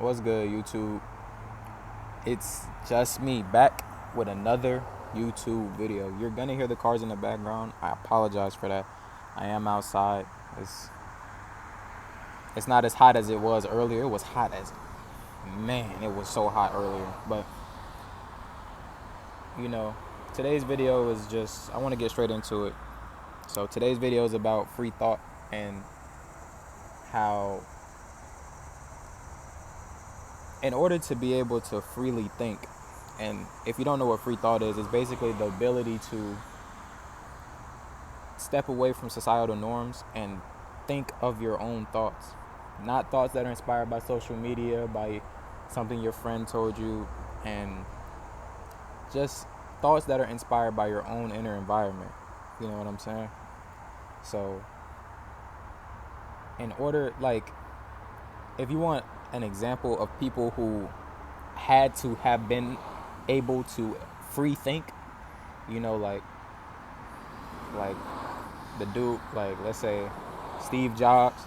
What's good, YouTube? It's just me back with another YouTube video. You're gonna hear the cars in the background. I apologize for that. I am outside. It's not as hot as it was earlier. It was hot as man. It was so hot earlier. But you know, today's video is just I want to get straight into it. So today's video is about free thought and how in order to be able to freely think, and if you don't know what free thought is, it's basically the ability to step away from societal norms and think of your own thoughts. Not thoughts that are inspired by social media, by something your friend told you, and just thoughts that are inspired by your own inner environment. You know what I'm saying? So, in order, like, if you want an example of people who had to have been able to free think, you know, like the dude, like let's say Steve Jobs,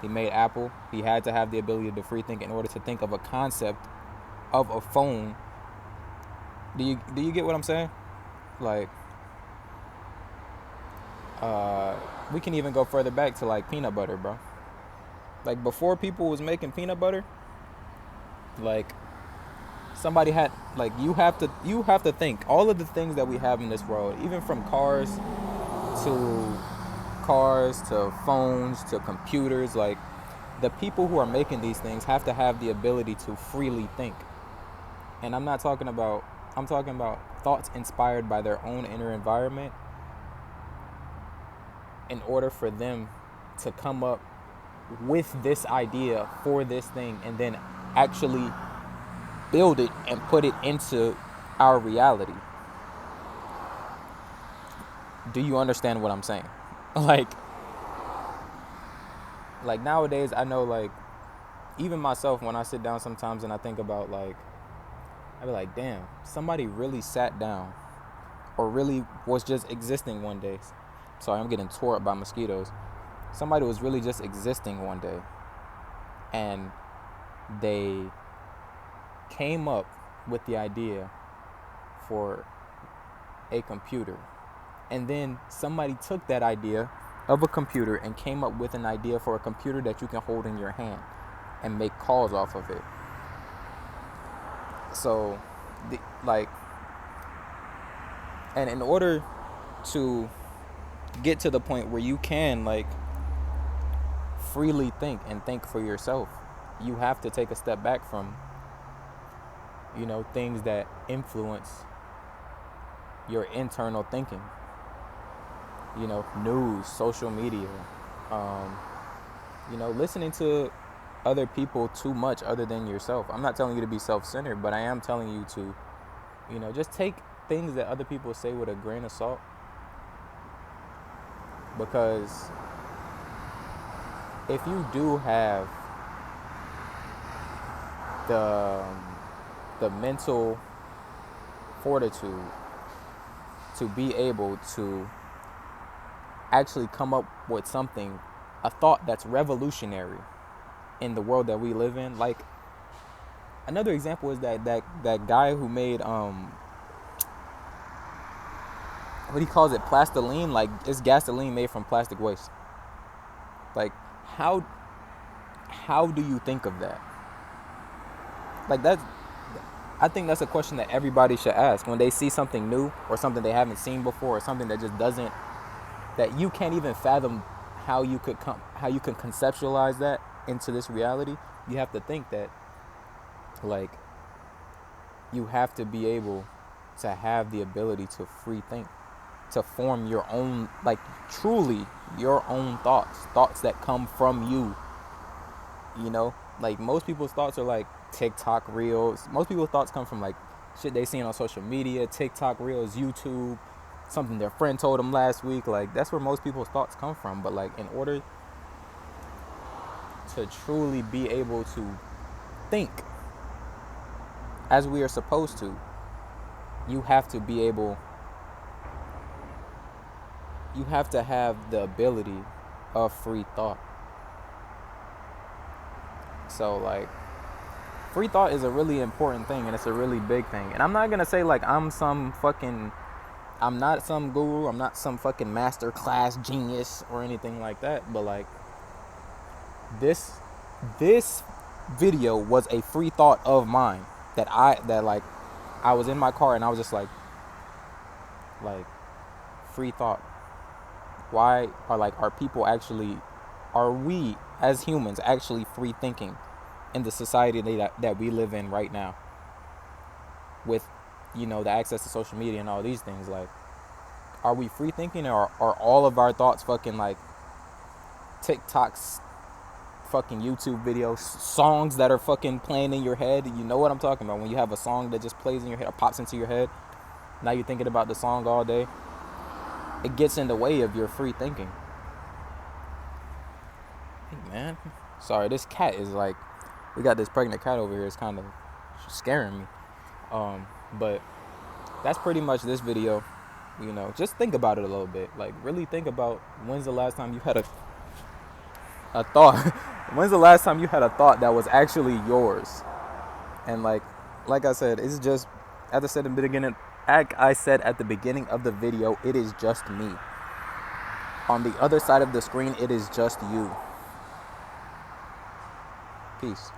he made Apple. He had to have the ability to free think in order to think of a concept of a phone. Do you get what I'm saying? Like, we can even go further back to like peanut butter, bro. Like before people was making peanut butter, like somebody had like you have to think all of the things that we have in this world, even from to cars to phones to computers, like the people who are making these things have to have the ability to freely think. And I'm talking about thoughts inspired by their own inner environment in order for them to come up with this idea for this thing and then actually build it and put it into our reality. Do you understand what I'm saying? like nowadays, I know, like, even myself, when I sit down sometimes and I think about, like, I be like, damn, somebody really sat down or really was just existing one day. Sorry, I'm getting tore up by mosquitoes. Somebody was really just existing one day and they came up with the idea for a computer. And then somebody took that idea of a computer and came up with an idea for a computer that you can hold in your hand and make calls off of it. So, and in order to get to the point where you can, like, freely think and think for yourself, you have to take a step back from, you know, things that influence your internal thinking. You know, news, social media, you know, listening to other people too much other than yourself. I'm not telling you to be self-centered, but I am telling you to, you know, just take things that other people say with a grain of salt. Because if you do have the mental fortitude to be able to actually come up with something, a thought that's revolutionary in the world that we live in. Like, another example is that guy who made what he calls it, plastiline. Like, it's gasoline made from plastic waste. Like, how do you think of that? Like, I think that's a question that everybody should ask when they see something new or something they haven't seen before, or something that just doesn't, that you can't even fathom how you can conceptualize that into this reality. You have to think that, like, you have to be able to have the ability to free think, to form your own, like, truly your own thoughts that come from you. You know, like, most people's thoughts are like TikTok reels. Most people's thoughts come from, like, shit they seen on social media, TikTok reels, YouTube, something their friend told them last week. Like, that's where most people's thoughts come from. But, like, in order to truly be able to think as we are supposed to, you have to have the ability of free thought. So, like, free thought is a really important thing, and it's a really big thing. And I'm not gonna say like I'm not some guru, I'm not some fucking master class genius or anything like that, but like this video was a free thought of mine that like I was in my car and I was just like free thought. Why are we as humans actually free thinking in the society that we live in right now with, you know, the access to social media and all these things? Like, are we free thinking, or are all of our thoughts fucking like TikToks, fucking YouTube videos, songs that are fucking playing in your head? You know what I'm talking about, when you have a song that just plays in your head or pops into your head. Now you're thinking about the song all day. It gets in the way of your free thinking. Hey man, sorry, this cat is like, we got this pregnant cat over here. It's kind of scaring me. But that's pretty much this video. You know, just think about it a little bit. Like, really think about, when's the last time you had a thought? When's the last time you had a thought that was actually yours? And like I said, it's just, as I said in the beginning, at the beginning of the video, it is just me. On the other side of the screen, it is just you. Peace.